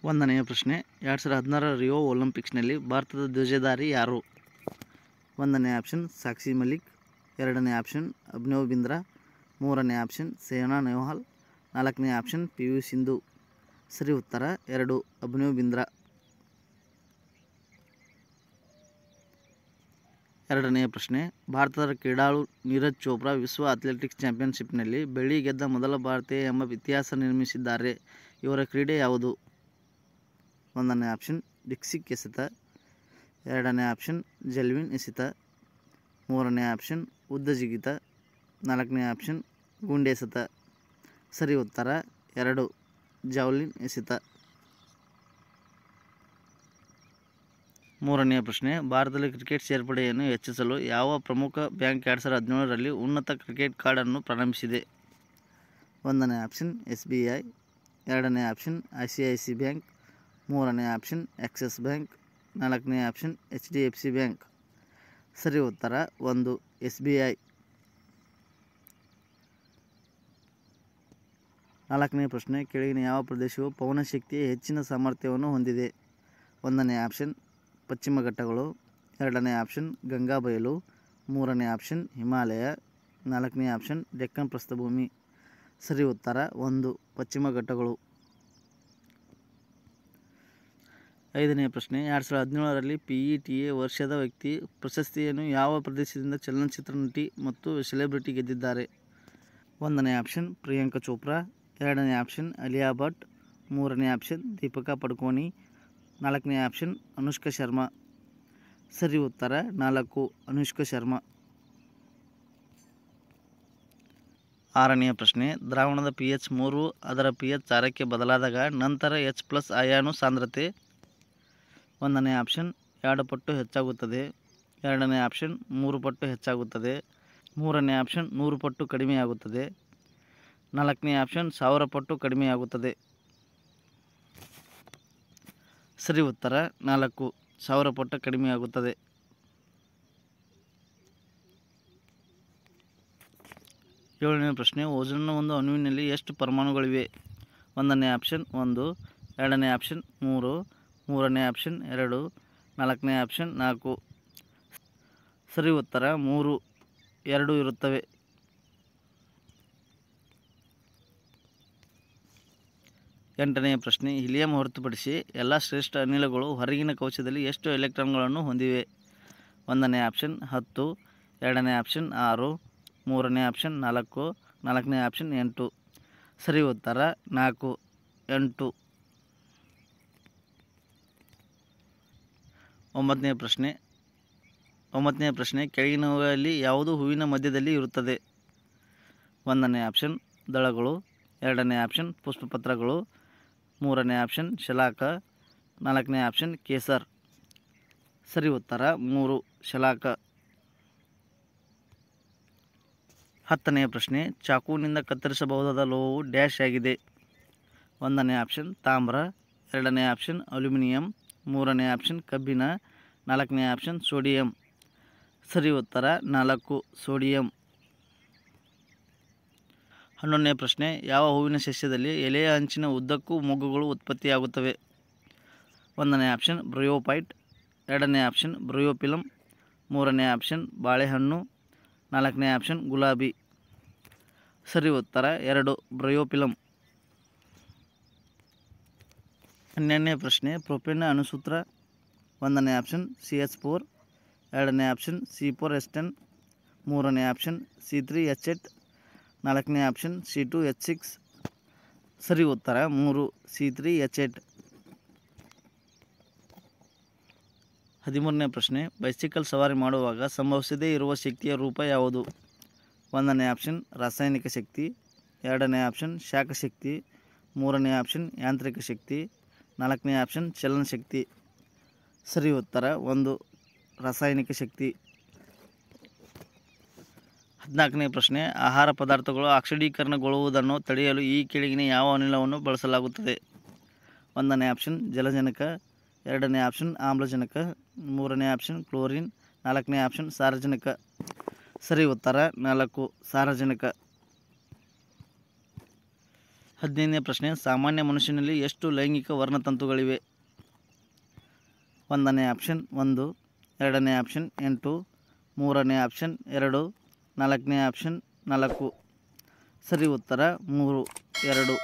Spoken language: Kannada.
ಒಂದನೆಯ ಪ್ರಶ್ನೆ 2016 ರಿಯೋ ಒಲಿಂಪಿಕ್ಸ್ನಲ್ಲಿ ಭಾರತದ ಧ್ವಜಧಾರಿ ಯಾರು? ಒಂದನೇ ಆಪ್ಷನ್ ಸಾಕ್ಷಿ ಮಲಿಕ್, ಎರಡನೇ ಆಪ್ಷನ್ ಅಭಿನವ್ ಬಿಂದ್ರಾ, ಮೂರನೇ ಆಪ್ಷನ್ ಸೈನಾ ನೆಹ್ವಾಲ್, ನಾಲ್ಕನೇ ಆಪ್ಷನ್ PV ಸಿಂಧು. ಸರಿ ಉತ್ತರ 2 ಅಭಿನವ್ ಬಿಂದ್ರಾ. ಎರಡನೆಯ ಪ್ರಶ್ನೆ ಭಾರತದ ಕ್ರೀಡಾಳು ನೀರಜ್ ಚೋಪ್ರಾ ವಿಶ್ವ ಅಥ್ಲೆಟಿಕ್ಸ್ ಚಾಂಪಿಯನ್ಶಿಪ್ನಲ್ಲಿ ಬೆಳ್ಳಿ ಗೆದ್ದ ಮೊದಲ ಭಾರತೀಯ ಎಂಬ ಇತಿಹಾಸ ನಿರ್ಮಿಸಿದ್ದಾರೆ. ಇವರ ಕ್ರೀಡೆ ಯಾವುದು? ಒಂದನೇ ಆಪ್ಷನ್ ಡಿಸ್ಕಸ್ ಎಸೆತ, ಎರಡನೇ ಆಪ್ಷನ್ ಜೆವೆಲಿನ್ ಎಸೆತ, ಮೂರನೇ ಆಪ್ಷನ್ ಉದ್ದ ಜಿಗಿತ, ನಾಲ್ಕನೇ ಆಪ್ಷನ್ ಗುಂಡೆಸೆತ. ಸರಿ ಉತ್ತರ 2 ಜಾವೆಲಿನ್ ಎಸೆತ. ಮೂರನೆಯ ಪ್ರಶ್ನೆ ಭಾರತದಲ್ಲಿ ಕ್ರಿಕೆಟ್ ಸೇರ್ಪಡೆಯನ್ನು ಹೆಚ್ಚಿಸಲು ಯಾವ ಪ್ರಮುಖ ಬ್ಯಾಂಕ್ 2017ರಲ್ಲಿ ಉನ್ನತ ಕ್ರಿಕೆಟ್ ಕಾರ್ಡ್ ಅನ್ನು ಪ್ರಾರಂಭಿಸಿದೆ? ಒಂದನೇ ಆಪ್ಷನ್ SBI, ಎರಡನೇ ಆಪ್ಷನ್ ICICI ಬ್ಯಾಂಕ್, ಮೂರನೇ ಆಪ್ಷನ್ ಆಕ್ಸಿಸ್ ಬ್ಯಾಂಕ್, ನಾಲ್ಕನೇ ಆಪ್ಷನ್ HDFC ಬ್ಯಾಂಕ್. ಸರಿ ಉತ್ತರ 1 SBI. ನಾಲ್ಕನೇ ಪ್ರಶ್ನೆ ಕೆಳಗಿನ ಯಾವ ಪ್ರದೇಶವು ಪವನಶಕ್ತಿಯ ಹೆಚ್ಚಿನ ಸಾಮರ್ಥ್ಯವನ್ನು ಹೊಂದಿದೆ? ಒಂದನೇ ಆಪ್ಷನ್ ಪಶ್ಚಿಮ ಘಟ್ಟಗಳು, ಎರಡನೇ ಆಪ್ಷನ್ ಗಂಗಾ ಬಯಲು, ಮೂರನೇ ಆಪ್ಷನ್ ಹಿಮಾಲಯ, ನಾಲ್ಕನೇ ಆಪ್ಷನ್ ಡೆಕ್ಕನ್ ಪ್ರಸ್ಥಭೂಮಿ. ಸರಿ ಉತ್ತರ 1 ಪಶ್ಚಿಮ ಘಟ್ಟಗಳು. ಐದನೇ ಪ್ರಶ್ನೆ 2017ರಲ್ಲಿ PETA ವರ್ಷದ ವ್ಯಕ್ತಿ ಪ್ರಶಸ್ತಿಯನ್ನು ಯಾವ ಪ್ರದೇಶದಿಂದ ಚಲನಚಿತ್ರ ನಟಿ ಮತ್ತು ಸೆಲೆಬ್ರಿಟಿ ಗೆದ್ದಿದ್ದಾರೆ? ಒಂದನೇ ಆಪ್ಷನ್ ಪ್ರಿಯಾಂಕಾ ಚೋಪ್ರಾ, ಎರಡನೇ ಆಪ್ಷನ್ ಅಲಿಯಾ ಭಟ್, ಮೂರನೇ ಆಪ್ಷನ್ ದೀಪಿಕಾ ಪಡುಕೋಣೆ, ನಾಲ್ಕನೇ ಆಪ್ಷನ್ ಅನುಷ್ಕಾ ಶರ್ಮಾ. ಸರಿ ಉತ್ತರ 4 ಅನುಷ್ಕಾ ಶರ್ಮಾ. ಆರನೆಯ ಪ್ರಶ್ನೆ ದ್ರಾವಣದ pH 3 ಅದರ pH 6ಕ್ಕೆ ಬದಲಾದಾಗ ನಂತರ H+ ಅಯಾನು ಸಾಂದ್ರತೆ ಒಂದನೇ ಆಪ್ಷನ್ 2 ಪಟ್ಟು ಹೆಚ್ಚಾಗುತ್ತದೆ, ಎರಡನೇ ಆಪ್ಷನ್ 3 ಪಟ್ಟು ಹೆಚ್ಚಾಗುತ್ತದೆ, ಮೂರನೇ ಆಪ್ಷನ್ 100 ಪಟ್ಟು ಕಡಿಮೆಯಾಗುತ್ತದೆ, ನಾಲ್ಕನೇ ಆಪ್ಷನ್ 1000 ಪಟ್ಟು ಕಡಿಮೆಯಾಗುತ್ತದೆ. ಸರಿ ಉತ್ತರ 4 1000 ಪಟ್ಟು ಕಡಿಮೆಯಾಗುತ್ತದೆ. ಏಳನೇ ಪ್ರಶ್ನೆ ಓಜೋನ್ನ ಒಂದು ಅಣುವಿನಲ್ಲಿ ಎಷ್ಟು ಪರಮಾಣುಗಳಿವೆ? ಒಂದನೇ ಆಪ್ಷನ್ 1, ಎರಡನೇ ಆಪ್ಷನ್ 3, ಮೂರನೇ ಆಪ್ಷನ್ 2, ನಾಲ್ಕನೇ ಆಪ್ಷನ್ 4. ಸರಿ ಉತ್ತರ 3 2 ಇರುತ್ತವೆ. ಎಂಟನೆಯ ಪ್ರಶ್ನೆ ಹೀಲಿಯಂ ಹೊರತುಪಡಿಸಿ ಎಲ್ಲ ಶ್ರೇಷ್ಠ ಅನಿಲಗಳು ಹೊರಗಿನ ಕವಚದಲ್ಲಿ ಎಷ್ಟು ಎಲೆಕ್ಟ್ರಾನ್ಗಳನ್ನು ಹೊಂದಿವೆ? ಒಂದನೇ ಆಪ್ಷನ್ 10, ಎರಡನೇ ಆಪ್ಷನ್ 6, ಮೂರನೇ ಆಪ್ಷನ್ 4, ನಾಲ್ಕನೇ ಆಪ್ಷನ್ 8. ಸರಿ ಉತ್ತರ 4 8. ಒಂಬತ್ತನೆಯ ಪ್ರಶ್ನೆ ಕೆಳಗಿನವುಗಳಲ್ಲಿ ಯಾವುದು ಹೂವಿನ ಮಧ್ಯದಲ್ಲಿ ಇರುತ್ತದೆ? ಒಂದನೇ ಆಪ್ಷನ್ ದಳಗಳು, ಎರಡನೇ ಆಪ್ಷನ್ ಪುಷ್ಪಪತ್ರಗಳು, ಮೂರನೇ ಆಪ್ಷನ್ ಶಲಾಕ, ನಾಲ್ಕನೇ ಆಪ್ಷನ್ ಕೇಸರ್. ಸರಿ ಉತ್ತರ 3 ಶಲಾಕ. 10ನೆಯ ಪ್ರಶ್ನೆ ಚಾಕುವಿನಿಂದ ಕತ್ತರಿಸಬಹುದಾದ ಲೋಹವು ಡ್ಯಾಶ್ ಆಗಿದೆ? ಒಂದನೇ ಆಪ್ಷನ್ ತಾಮ್ರ, ಎರಡನೇ ಆಪ್ಷನ್ ಅಲ್ಯೂಮಿನಿಯಂ, ಮೂರನೇ ಆಪ್ಷನ್ ಕಬ್ಬಿಣ, ನಾಲ್ಕನೇ ಆಪ್ಷನ್ ಸೋಡಿಯಂ. ಸರಿ ಉತ್ತರ 4 ಸೋಡಿಯಂ. 11ನೇ ಪ್ರಶ್ನೆ ಯಾವ ಹೂವಿನ ಸಸ್ಯದಲ್ಲಿ ಎಲೆಯ ಅಂಚಿನ ಉದ್ದಕ್ಕೂ ಮೊಗ್ಗುಗಳು ಉತ್ಪತ್ತಿಯಾಗುತ್ತವೆ? ಒಂದನೇ ಆಪ್ಷನ್ ಬ್ರಯೋಫೈಟ್, ಎರಡನೇ ಆಪ್ಷನ್ ಬ್ರಯೋಫಿಲಮ್, ಮೂರನೇ ಆಪ್ಷನ್ ಬಾಳೆಹಣ್ಣು, ನಾಲ್ಕನೇ ಆಪ್ಷನ್ ಗುಲಾಬಿ. ಸರಿ ಉತ್ತರ 2 ಬ್ರಯೋಫಿಲಮ್. 12ನೇ ಪ್ರಶ್ನೆ ಪ್ರೊಪೇನ್ನ ಅಣುಸೂತ್ರ? ಒಂದನೇ ಆಪ್ಷನ್ CH4, ಎರಡನೇ ಆಪ್ಷನ್ C4H10, ಮೂರನೇ ಆಪ್ಷನ್ C3H8, ನಾಲ್ಕನೇ ಆಪ್ಷನ್ C2H6. ಸರಿ ಉತ್ತರ 3 C3H8. 13ನೇ ಪ್ರಶ್ನೆ ಬೈಸಿಕಲ್ ಸವಾರಿ ಮಾಡುವಾಗ ಸಂಭವಿಸದೇ ಇರುವ ಶಕ್ತಿಯ ರೂಪ ಯಾವುದು? ಒಂದನೇ ಆಪ್ಷನ್ ರಾಸಾಯನಿಕ ಶಕ್ತಿ, ಎರಡನೇ ಆಪ್ಷನ್ ಶಾಖ ಶಕ್ತಿ, ಮೂರನೇ ಆಪ್ಷನ್ ಯಾಂತ್ರಿಕ ಶಕ್ತಿ, ನಾಲ್ಕನೇ ಆಪ್ಷನ್ ಚಲನ ಶಕ್ತಿ. ಸರಿ ಉತ್ತರ 1 ರಾಸಾಯನಿಕ ಶಕ್ತಿ. 14ನೇ ಪ್ರಶ್ನೆ ಆಹಾರ ಪದಾರ್ಥಗಳು ಆಕ್ಸಿಡೀಕರಣಗೊಳ್ಳುವುದನ್ನು ತಡೆಯಲು ಈ ಕೆಳಗಿನ ಯಾವ ಅನಿಲವನ್ನು ಬಳಸಲಾಗುತ್ತದೆ? ಒಂದನೇ ಆಪ್ಷನ್ ಜಲಜನಕ, ಎರಡನೇ ಆಪ್ಷನ್ ಆಮ್ಲಜನಕ, ಮೂರನೇ ಆಪ್ಷನ್ ಕ್ಲೋರಿನ್, ನಾಲ್ಕನೇ ಆಪ್ಷನ್ ಸಾರಜನಕ. ಸರಿ ಉತ್ತರ 4 ಸಾರಜನಕ. 15ನೇ ಪ್ರಶ್ನೆ, ಸಾಮಾನ್ಯ ಮನುಷ್ಯನಲ್ಲಿ ಎಷ್ಟು ಲೈಂಗಿಕ ವರ್ಣತಂತುಗಳಿವೆ? 1ನೇ ಆಪ್ಷನ್ 1, 2ನೇ ಆಪ್ಷನ್ 8, 3ನೇ ಆಪ್ಷನ್ 2, 4ನೇ ಆಪ್ಷನ್ 4. ಸರಿ ಉತ್ತರ 3, 2.